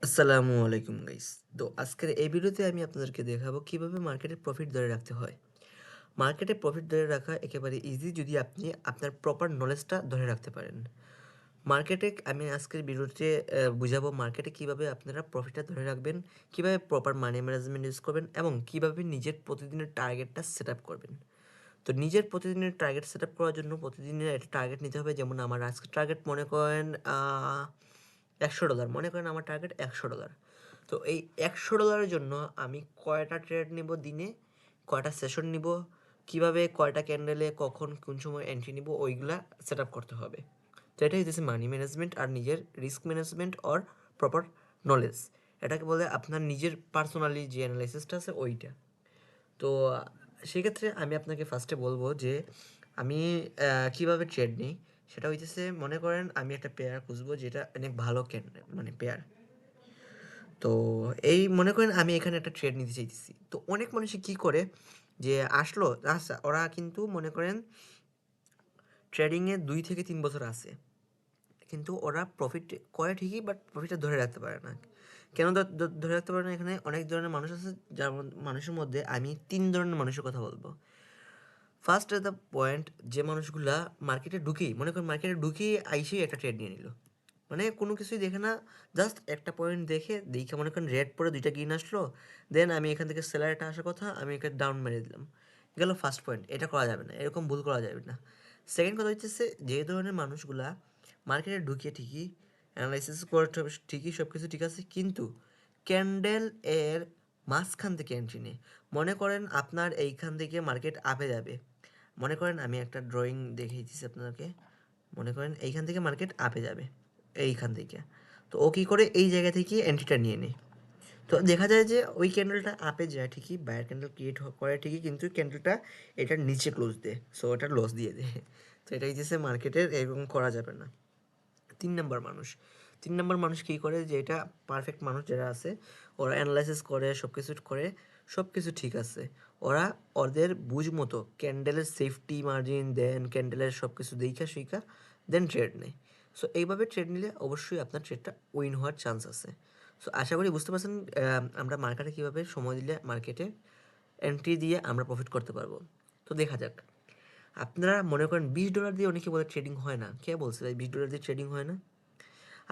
আসসালামু আলাইকুম গাইস। তো আজকের এই ভিডিওতে আমি আপনাদেরকে দেখাবো কিভাবে মার্কেটে প্রফিট ধরে রাখতে হয়। মার্কেটে প্রফিট ধরে রাখা একেবারে ইজি যদি আপনি আপনার প্রপার নলেজটা ধরে রাখতে পারেন। মার্কেটে আমি আজকের ভিডিওতে বুঝাবো মার্কেটে কিভাবে আপনারা প্রফিটটা ধরে রাখবেন, কিভাবে প্রপার মানি ম্যানেজমেন্ট ইউজ করবেন এবং কিভাবে নিজের প্রতিদিনের টার্গেটটা সেট আপ করবেন। তো নিজের প্রতিদিনের টার্গেট সেট আপ করার জন্য প্রতিদিনের একটা টার্গেট নিতে হবে। যেমন আমার আজকের টার্গেট মনে করেন $100, মনে করেন আমার টার্গেট $100। তো এই $100 জন্য আমি কয়টা ট্রেড নিব দিনে, কয়টা সেশন নিব, কিভাবে কয়টা ক্যান্ডেলে কখন কোন সময় এন্ট্রি নিব, ওইগুলা সেট আপ করতে হবে। তো এটাই হচ্ছে মানি ম্যানেজমেন্ট আর নিজের risk management or proper knowledge. এটাকে বলে আপনার নিজের পার্সোনালি যে অ্যানালাইসিসটা আছে ওইটা। তো সেক্ষেত্রে আমি আপনাকে ফার্স্টে বলবো যে আমি কীভাবে ট্রেড নিই। সেটা হইতেছে, মনে করেন আমি একটা পেয়ার খুঁজবো যেটা অনেক ভালো মানে পেয়ার। তো এই মনে করেন আমি এখানে একটা ট্রেড নিতে চাইতেছি। তো অনেক মানুষই কী করে যে আসলো, আচ্ছা ওরা কিন্তু মনে করেন ট্রেডিংয়ে 2 থেকে 3 বছর আছে, কিন্তু ওরা প্রফিট করে ঠিকই, বাট প্রফিটটা ধরে রাখতে পারে না। কেন ধরে রাখতে পারে না? এখানে অনেক ধরনের মানুষ আছে, যার মানুষের মধ্যে আমি 3 ধরনের মানুষের কথা বলবো। ফার্স্ট দ্য পয়েন্ট, যে মানুষগুলা মার্কেটে ঢুকেই মনে করেন মার্কেটে ঢুকেই আইসেই একটা ট্রেড নিয়ে নিল, মানে কোনো কিছুই দেখে না, জাস্ট একটা পয়েন্ট দেখে মনে করেন রেড পরে 2টা গ্রিন আসলো, দেন আমি এখান থেকে সেলারটা আসার কথা, আমি এখানে ডাউন মেরে দিলাম, গেল ফার্স্ট পয়েন্ট। এটা করা যাবে না, এরকম ভুল করা যাবে না। সেকেন্ড কথা হচ্ছে, যে ধরনের মানুষগুলা মার্কেটে ঢুকিয়ে ঠিকই অ্যানালাইসিস করতে হবে, ঠিকই সব কিছু ঠিক আছে, কিন্তু ক্যান্ডেল এর মাঝখান থেকে এন্ট্রি নেই। মনে করেন আপনার এইখান থেকে মার্কেট আপে যাবে, মনে করেন আমি একটা ড্রয়িং দেখিয়ে দিচ্ছি আপনাকে। মনে করেন এইখান থেকে মার্কেট আপে যাবে, এইখান থেকে। তো ও কী করে এই জায়গা থেকে এন্ট্রিটা নিয়ে নেয়। তো দেখা যায় যে ওই ক্যান্ডেলটা আপে যায় ঠিকই, বায়ার ক্যান্ডেল ক্রিয়েট করে ঠিকই, কিন্তু ক্যান্ডেলটা এটার নিচে ক্লোজ দেয়, সো এটা লস দিয়ে দেয়। তো এটাই হচ্ছে মার্কেটের, এরকম করা যাবে না। 3 নম্বর মানুষ, 3 নম্বর মানুষ কী করে, যে এটা পারফেক্ট মানুষ যারা আছে, ওরা অ্যানালাইসিস করে, সব কিছু করে, সব কিছু ঠিক আছে, ওরা ওদের বুঝ মতো ক্যান্ডেলের সেফটি মার্জিন দেন, ক্যান্ডেলের সব কিছু দেখা শিখা দেন ট্রেড নেয়। সো এইভাবে ট্রেড নিলে অবশ্যই আপনার ট্রেডটা উইন হওয়ার চান্স আছে। সো আশা করি বুঝতে পারছেন আমরা মার্কেটে কীভাবে সময় দিলে মার্কেটে এন্ট্রি দিয়ে আমরা প্রফিট করতে পারবো। তো দেখা যাক। আপনারা মনে করেন $20 দিয়ে অনেকে বলে ট্রেডিং হয় না। কে বলছে ভাই $20 দিয়ে ট্রেডিং হয় না?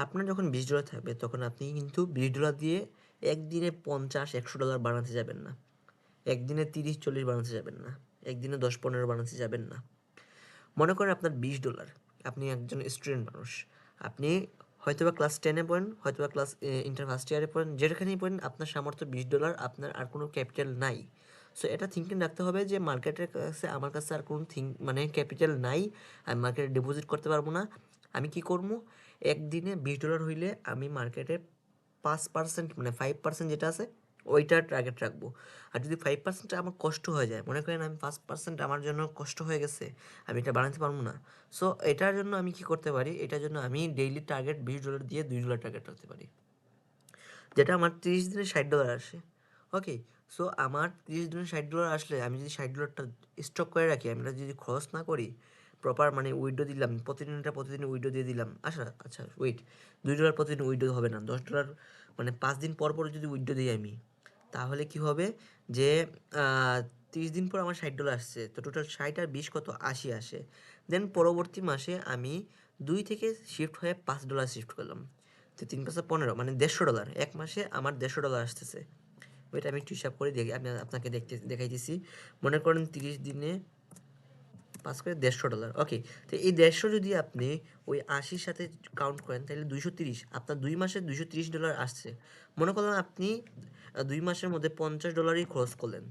আপনার যখন $20 থাকবে তখন আপনি কিন্তু $20 দিয়ে একদিনে $50-100 বানাতে যাবেন না। একদিনে 30-40 বানাতে যাবেন না। একদিনে 10-15 বানাতে যাবেন না। মনে করেন আপনার $20, আপনি একজন স্টুডেন্ট মানুষ। আপনি হয়তোবা ক্লাস 10 পড়েন, হয়তোবা ক্লাস ইন্টার ফার্স্ট ইয়ারে পড়েন, যেখানেই পড়েন আপনার সামর্থ্য $20, আপনার আর কোনো ক্যাপিটাল নাই। সো এটা থিঙ্কিং রাখতে হবে যে মার্কেটের কাছে, আমার কাছে আর কোনো মানে ক্যাপিটাল নাই, আমি মার্কেটে ডিপোজিট করতে পারবো না। আমি কি করবো? একদিনে $20 হইলে আমি মার্কেটে 5% মানে 5% যেটা আছে ওইটার টার্গেট রাখবো। আর যদি 5% আমার কষ্ট হয়ে যায়, মনে করেন আমি 5% আমার জন্য কষ্ট হয়ে গেছে, আমি এটা বানাতে পারবো না। সো এটার জন্য আমি কি করতে পারি, এটার জন্য আমি ডেইলি টার্গেট $20 দিয়ে $2 টার্গেট রাখতে পারি, যেটা আমার 30 দিনে $60 আসে। ওকে, সো আমার 30 দিনে $60 আসলে আমি যদি $60টা স্টক করে রাখি, আমরা যদি খরচ না করি, প্রপার মানে উইডো দিলাম, প্রতিদিন উইডো দিয়ে দিলাম। আচ্ছা আচ্ছা ওয়েট, $2 প্রতিদিন উইডো হবে না, $10 মানে 5 দিন পর পর যদি উইডো দিই আমি, তাহলে কি হবে যে 30 দিন পর আমার $60 আসছে, তো টোটাল 60 আর 20 কত, 80 আসে। দেন পরবর্তী মাসে আমি 2 থেকে শিফট হয়ে $5 শিফট করলাম, তো 3 × 5 = 15, মানে $150। এক মাসে আমার $150 আসতেছে। ওইটা আমি একটু হিসাব করে দেখি, আমি আপনাকে দেখাইতেছি। মনে করেন 30 দিনে 5 করে $150। ওকে, তো এই 150 যদি আপনি ওই 80-র সাথে কাউন্ট করেন, তাহলে 230, আপনার 2 মাসে $230 আসছে। মনে করলেন আপনি 2 মাসের মধ্যে $50 খরচ করলেন।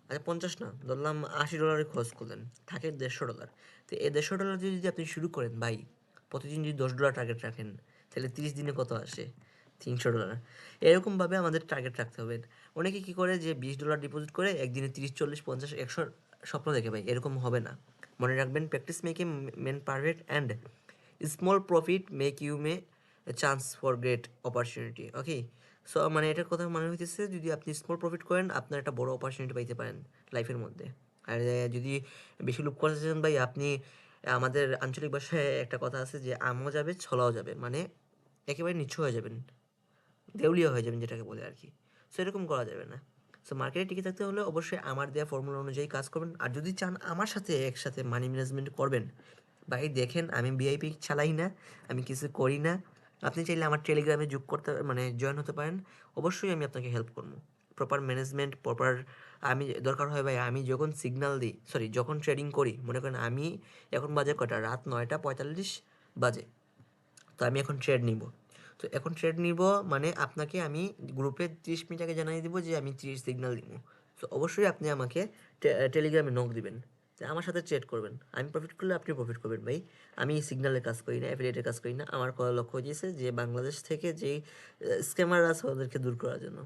আচ্ছা 50 না, ধরলাম $80 খরচ করলেন, থাকে $150। তো এই $150 দিয়ে যদি আপনি শুরু করেন ভাই, প্রতিদিন যদি $10 টার্গেট রাখেন, তাহলে 30 দিনে কত আসে? $300। এরকমভাবে আমাদের টার্গেট রাখতে হবে। অনেকে কী করে যে $20 ডিপোজিট করে একদিনে 30, 40, 50, 100 স্বপ্ন দেখে ভাই, এরকম হবে না। মনে রাখবেন, practice make a man perfect and small profit make you may chance for great opportunity. Okay, so মানে এটার কথা মনে হইতেছে, যদি আপনি স্মল প্রফিট করেন আপনার একটা বড় অপরচুনিটি পাইতে পারেন লাইফের মধ্যে। আর যদি বেশি লোভ করতে চান ভাই, আপনি আমাদের আঞ্চলিক ভাষায় একটা কথা আছে যে আমও যাবে ছলাও যাবে, মানে একেবারে নিচ্ছু হয়ে যাবেন। দেউলিয়া হয়ে যাবেন যেটাকে বলে আর কি। সো এরকম করা যাবে না। সো মার্কেটে টিকে থাকতে হলে অবশ্যই আমার দেওয়া ফর্মুলা অনুযায়ী কাজ করবেন। আর যদি চান আমার সাথে একসাথে মানি ম্যানেজমেন্ট করবেন, ভাই দেখেন আমি ভিআইপি চালাই না, আমি কিছু করি না। আপনি চাইলে আমার টেলিগ্রামে যোগ করতে মানে জয়েন হতে পারেন। অবশ্যই আমি আপনাকে হেল্প করবো। প্রপার ম্যানেজমেন্ট, প্রপার আমি দরকার হয় ভাই, আমি যখন সিগন্যাল দিই, সরি যখন ট্রেডিং করি, মনে করেন আমি এখন বাজে কয়টা, রাত 9:45 বাজে। তো আমি এখন ট্রেড নিব। তো এখন ট্রেড নিব মানে আপনাকে আমি গ্রুপে 30 মিনিট আগে জানিয়ে দিব যে আমি 30 সিগন্যাল দিব। তো অবশ্যই আপনি আমাকে টেলিগ্রামে নক দিবেন, যে আমার সাথে ট্রেড করবেন। আমি প্রফিট করলে আপনি প্রফিট করবেন ভাই। আমি সিগন্যালের কাজ করি না, অ্যাফিলিয়েটের কাজ করি না। আমার করা লক্ষ্য হয়েছে যে বাংলাদেশ থেকে যেই স্ক্যামার আছে ওদেরকে দূর করার জন্য।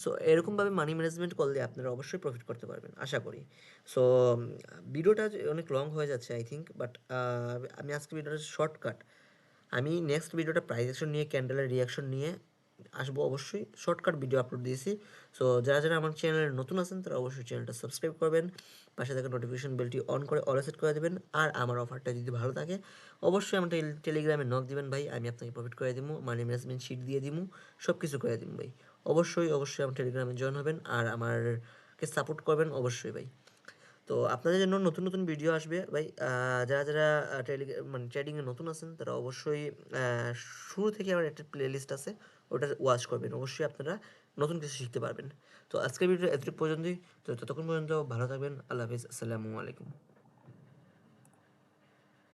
সো এরকমভাবে মানি ম্যানেজমেন্ট করলে আপনারা অবশ্যই প্রফিট করতে পারবেন আশা করি। সো ভিডিওটা অনেক লং হয়ে যাচ্ছে আই থিঙ্ক, বাট আমি আজকে ভিডিওটা শর্টকাট। আমি নেক্সট ভিডিওটা প্রাইস অ্যাকশন নিয়ে, ক্যান্ডেলের রিয়াকশন নিয়ে আসবো অবশ্যই। শর্টকাট ভিডিও আপলোড দিয়েছি। সো যারা যারা আমার চ্যানেলে নতুন আছেন তারা অবশ্যই চ্যানেলটা সাবস্ক্রাইব করবেন, পাশে থাকা নোটিফিকেশন বেলটি অন করে অল সেট করে দেবেন। আর আমার অফারটা যদি ভালো থাকে অবশ্যই আমার টেলিগ্রামে নক দিবেন ভাই, আমি আপনাকে প্রফিট করে দিব, মানি ম্যানেজমেন্ট শিট দিয়ে দিব, সব কিছু করে দিব ভাই। অবশ্যই অবশ্যই আমার টেলিগ্রামে জয়েন হবেন আর আমারকে সাপোর্ট করবেন অবশ্যই ভাই। তো আপনাদের জন্য নতুন নতুন ভিডিও আসবে ভাই। যারা যারা মানে ট্রেডিংয়ে নতুন আছেন তারা অবশ্যই শুরু থেকে আমার একটা প্লে লিস্ট আছে, ওটা ওয়াচ করবেন। অবশ্যই আপনারা নতুন কিছু শিখতে পারবেন। তো আজকের ভিডিও এতটুকু পর্যন্তই। তো ততক্ষণ পর্যন্ত ভালো থাকবেন। আল্লাহ হাফিজ, আসসালামু আলাইকুম।